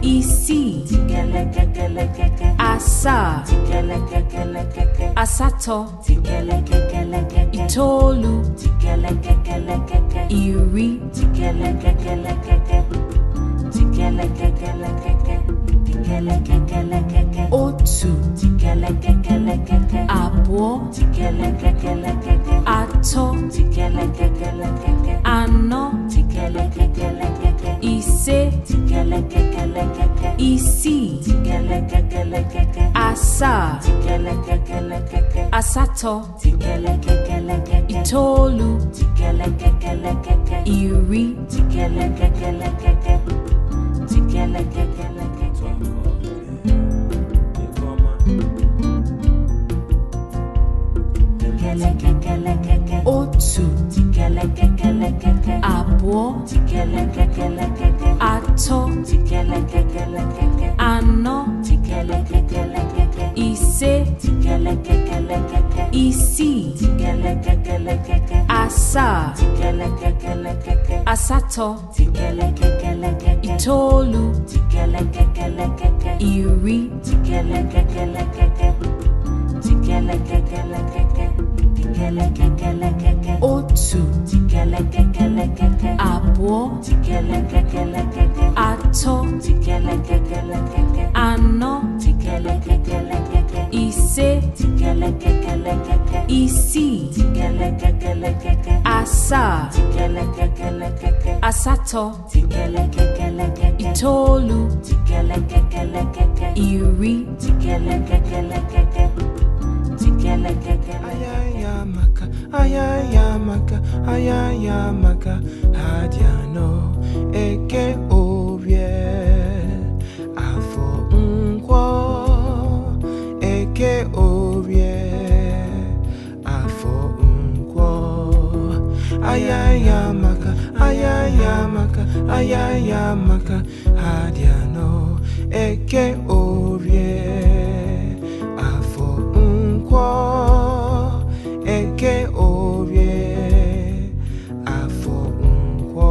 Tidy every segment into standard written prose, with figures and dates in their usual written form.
isii, asaa, asatọ, itoolu, iri, otu, abụọ, atọ, anọ, ise, isii, asaa, asatọ, itoolu, iri, otu, abụọ, atọ, anọ, ise, isii, asaa, asatọ, itoolu, iri, otu, abụọ, atọ, anọ, ise, isii, asaa, asatọ, itoolu, iri, ayayamaka hadiano eke orie afọ nkwọ eke orie afọ nkwọ ayayamaka hadiano eke orie afọ nkwọ eke orie afọ nkwọ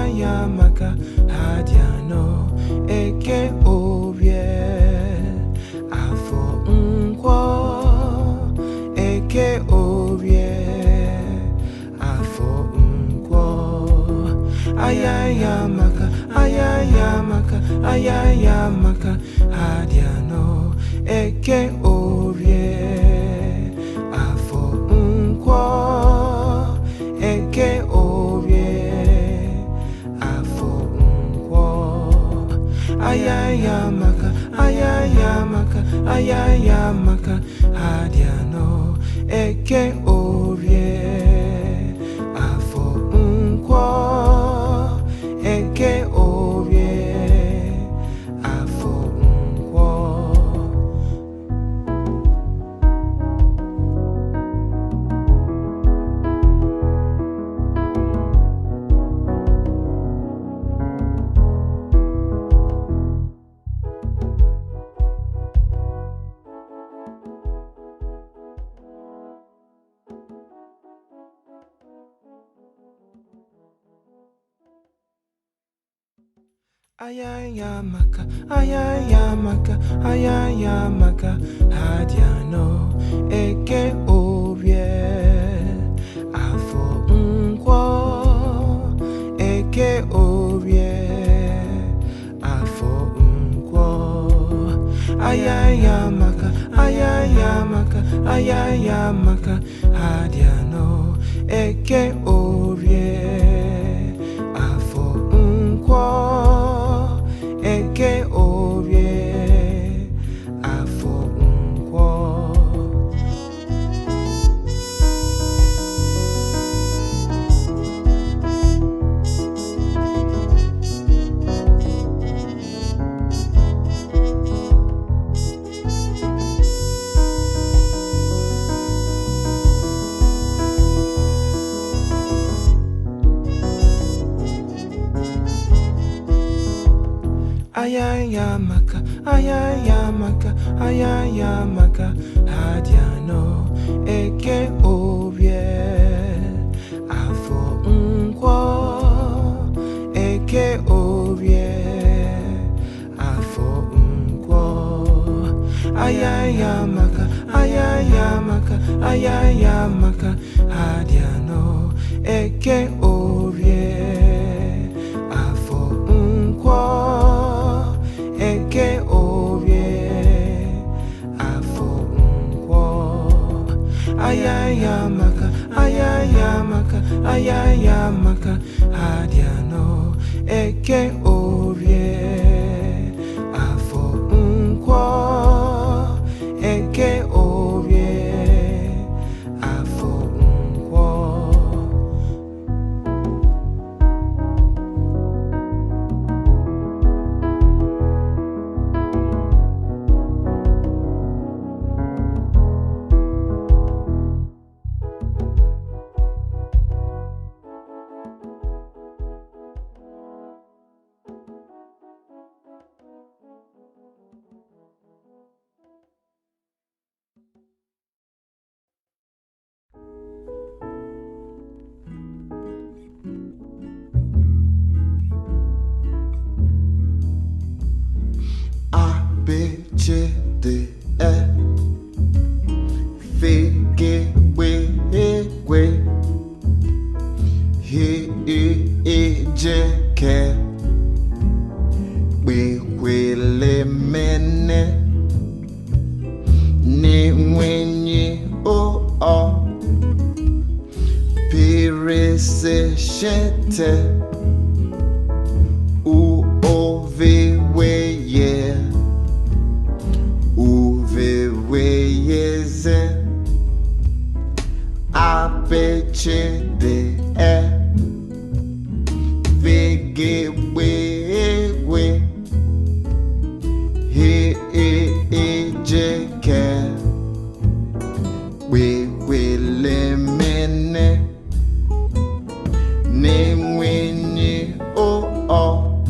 ayayamaka hadiano eke orie afọ nkwọ eke orie afọ nkwọ ayayamaka hadiano eke orie afọ nkwọ eke orie afọ nkwọ ayayamaka hadiano eke orie afọ nkwọ eke orie afọ nkwọ ayayamaka hadiano eke orie afọ nkwọ eke orie afọ nkwọ ayayamaka hadiano eke orie afọ nkwọ eke orie afọ nkwọ ayayamaka, ayayamaka, ayayamaka, hadiano, eke orie, afọ nkwọ, eke orie, afọ nkwọ, ayayamaka, ayayamaka, ayayamaka, hadiano, eke orie, afọ nkwọ, eke orie, afọ nkwọ, ayayamaka, ayayamaka, ayayamaka, hadiano, eke orie, afọ nkwọ, eke orie, afọ nkwọ. A, B, C, D, E, F, G, W, W, H, I, E, J, K, W, W, L, M, N, N, W, N, O, O, P, R, S, Š, T, U, O, V, W, Y, U, V, W, Y, Z, A, B, C, D, E, V, G, W, W, H, I, E, J, K, W, W, L, M, N, N, W, N, O, O,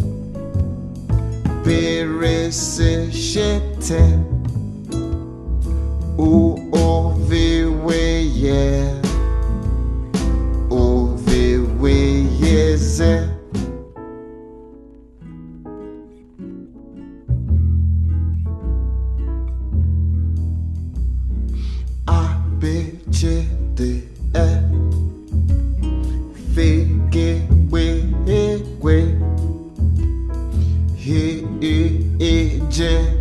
P, R, S, Š, T, U, O, V, W, Y, O, V, W, Y, Z, A, B, C, D, E, F, G, W, W, H, I, E, J,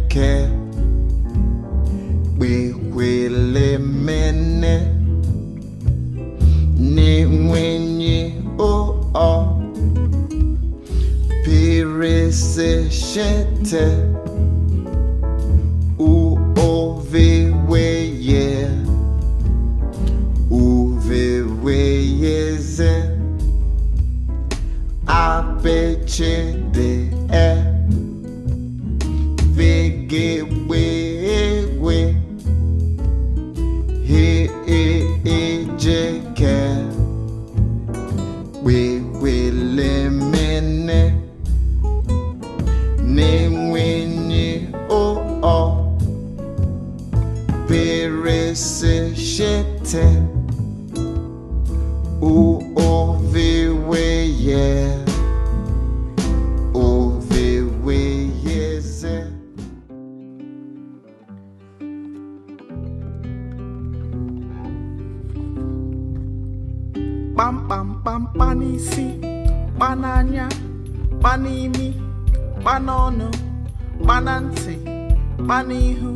K, W, W, L, M, N, N, W, N, O, O, P, R, S, Š, T, U, O, V, W, Y, U, V, W, Y, Z, A, B, C, D, E, V, G, W, W, H, I, E, J, K, W, W, L, M, N, N, W, N, O, O, P, R, S, Š, T, U, O, V, W, Y, O, V, W, Y, Z. Pam pam pam panisi, pananya, panimi, panono, pananti, panihu.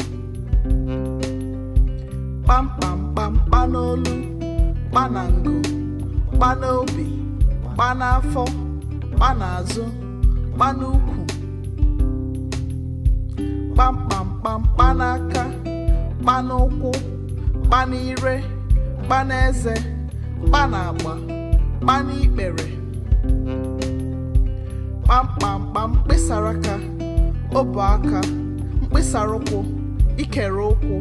Pam pam pam panolu, panango, panobi, panafo, panazo, panuku. Pam pam pam panaka, panokwu, panire, paneze, panagba, panikpere. Pam pam pam mkpịsaraka, ọbụ aka, mkpịsarụkwụ, ikere ụkwụ.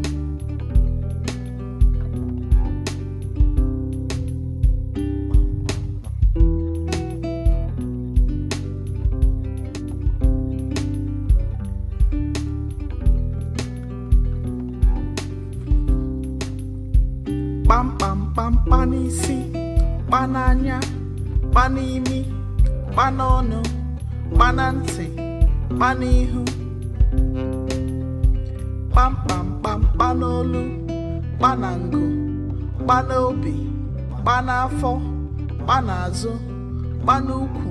kpa n'imi, kpa n'ọnụ, kpa na ntị, kpa n'ihu, kpamkpamkpam, kpa n'olu, kpa na ngụ, kpa n'obi, kpa n'afọ, kpa n'azụ, kpa n'ukwu,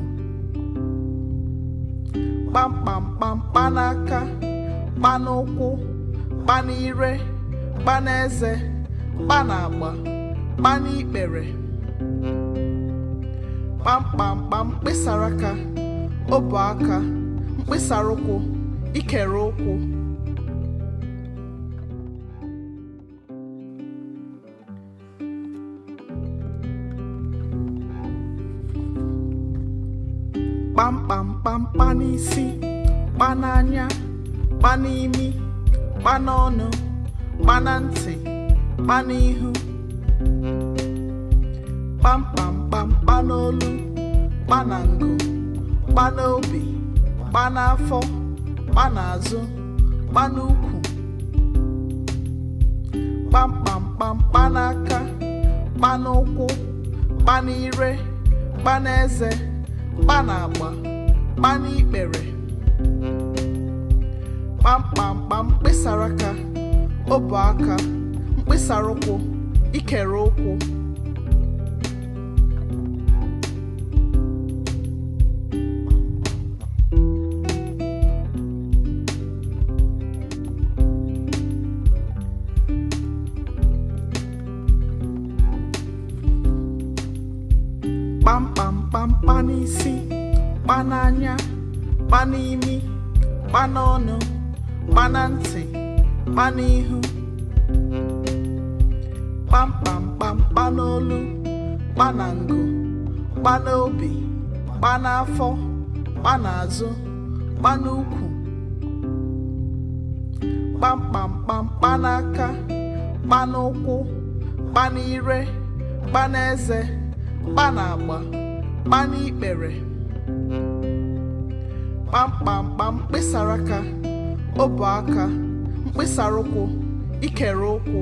kpamkpamkpam, kpa n'aka, kpa n'ụkwụ, kpa n'ire, kpa n'eze, kpa n'agba, kpa n'ikpere, kpamkpamkpam, mkpịsara aka, ọbụ aka, mkpịsara ụkwụ, ikere ụkwụ, kpamkpamkpam, kpa n'isi, kpa n'anya, kpa n'imi, kpa n'ọnụ, kpa na ntị, kpa n'ihu, kpamkpamkpam, kpa n'olu, kpa na ngụ, kpa n'obi, kpa n'afọ, kpa n'azụ, kpa n'ukwu, kpamkpamkpam, kpa n'aka, kpa n'ụkwụ, kpa n'ire, kpa n'eze, kpa n'agba, kpa n'ikpere, kpamkpamkpam, mkpịsara aka, ọbụ aka, mkpịsara ụkwụ, ikere ụkwụ, kpamkpamkpam, kpa n'isi, kpa n'anya, kpa n'imi, kpa n'ọnụ, kpa na ntị, kpa n'ihu, kpamkpamkpam, kpa n'olu, kpa na ngụ, kpa n'obi, kpa n'afọ, kpa n'azụ, kpa n'ukwu, kpamkpamkpam, kpa n'aka, kpa n'ụkwụ, kpa n'ire, kpa n'eze, kpa n'agba, kpa n'ikpere, kpamkpamkpam, mkpịsara aka, ọbụ aka, mkpịsara ụkwụ, ikere ụkwụ,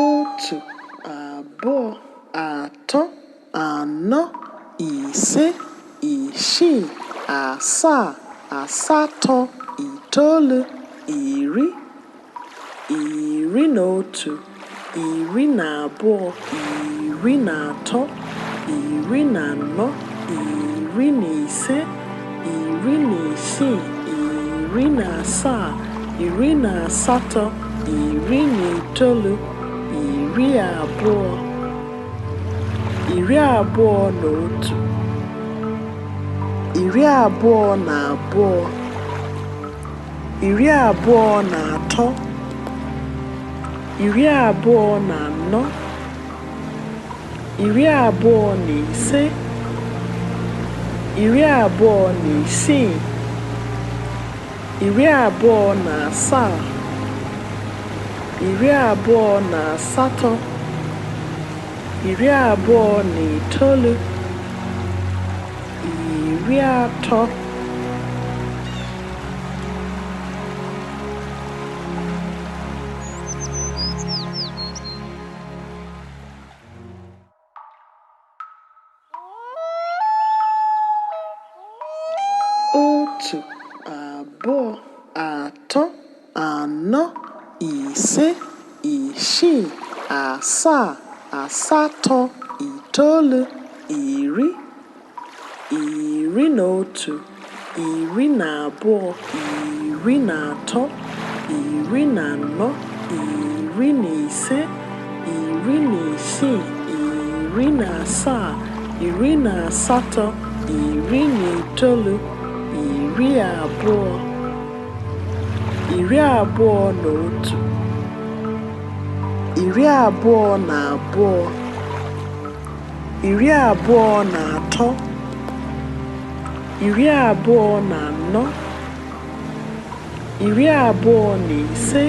otu, abụọ, atọ, anọ, ise, isii, asaa, asatọ, itoolu, iri, iri na otu, iri na abụọ, iri na atọ, iri na anọ, iri na ise, iri na isii, iri na asaa, iri na asatọ, iri na itoolu, iri abụọ, iri abụọ na otu, iri abụọ na abụọ, iri abụọ na atọ, iri abụọ na anọ, iri abụọ na ise, iri abụọ na isii, iri abụọ na asaa, iri abụọ na asatọ, iri abụọ na itoolu, iri atọ, otu, abụọ, atọ, anọ, ise, isii, asaa, asatọ, itoolu, iri, iri na otu, iri na abụọ, iri na atọ, iri na anọ, iri na ise, iri na isii, iri na asaa, iri na asatọ, iri na itoolu, iri abụọ, iri abụọ na otu, iri abụọ na abụọ, iri abụọ na atọ, iri abụọ na anọ, iri abụọ na ise,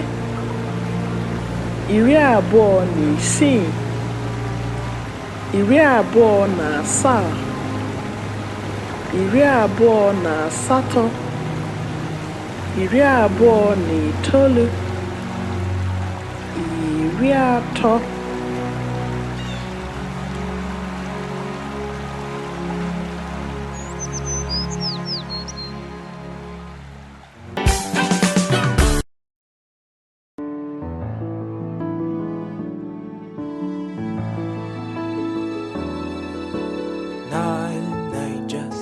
iri abụọ na isii, iri abụọ na asaa, 28, 29, 30.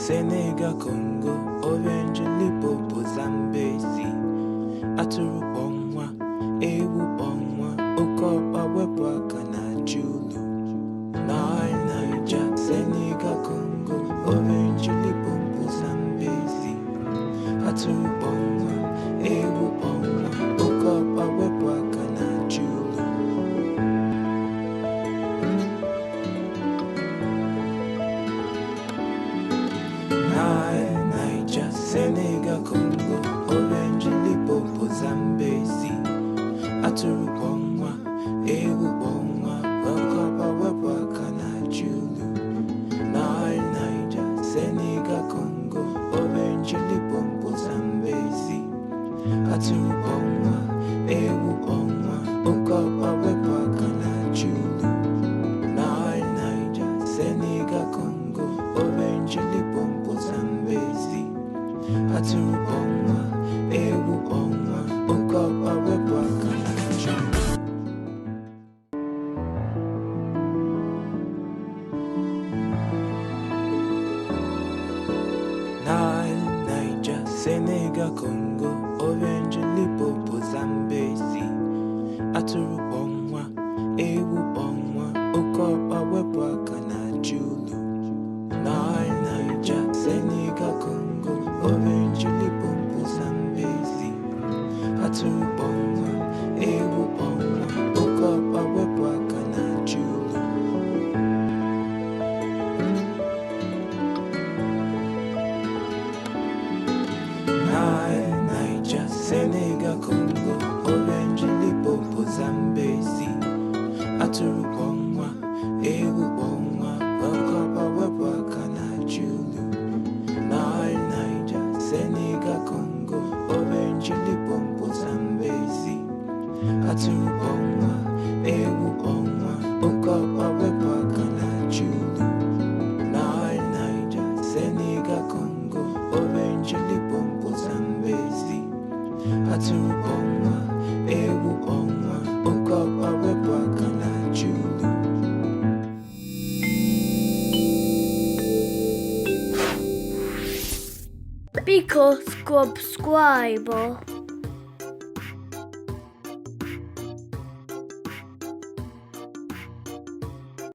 Senegal, Congo, Orange, Lipopo, Zambezi, Aturu Bongwa, Ewu Bongwa, Okopa, Webwaka, na Julu. Niger, Senegal, Congo, Orange, Lipopo, Zambezi, Aturu Bongwa, Ewu Bongwa, Okopa, Webwaka, na Julu. Niger, Senegal, Congo, Orange, Lipopo, Zambezi, Aturu Bongwa, Ewu Bongwa, Okopa, Webwaka, na Julu. Niger, Senegal, Congo, Orange, Lipopo, Zambezi, Aturu Bongwa, Ewu Bongwa, Okopa, Webwaka, na Julu. Niger, Senegal, Congo, Orange, Lipopo, Zambezi, Aturu Bongwa, Ewu Bongwa, Okopa, Webwaka, na Julu. Niger, Senegal, Congo, Orange, Lipopo, Zambezi, Aturu Bongwa, Ewu Bongwa, Okopa, Webwaka, na Julu. Niger, Senegal, Congo, Orange, Lipopo, Zambezi, Aturu Bongwa, Ewu Bongwa, Okopa, Webwaka, na Julu. Niger, Senegal, Congo, Orange, Lipopo, Zambezi, Aturu Bongwa, Ewu Bongwa, Okopa, Webwaka, na Julu. Niger, Senegal, Congo, Orange, Lipopo, Zambezi, Aturu Bongwa, Ewu Bongwa, Okopa, Webwaka, na Julu. Niger, Senegal, Congo, Orange, Lipopo, Zambezi, Aturu Bongwa, Ewu Bongwa, Okopa, Webwaka, na Julu. Biko subscribe.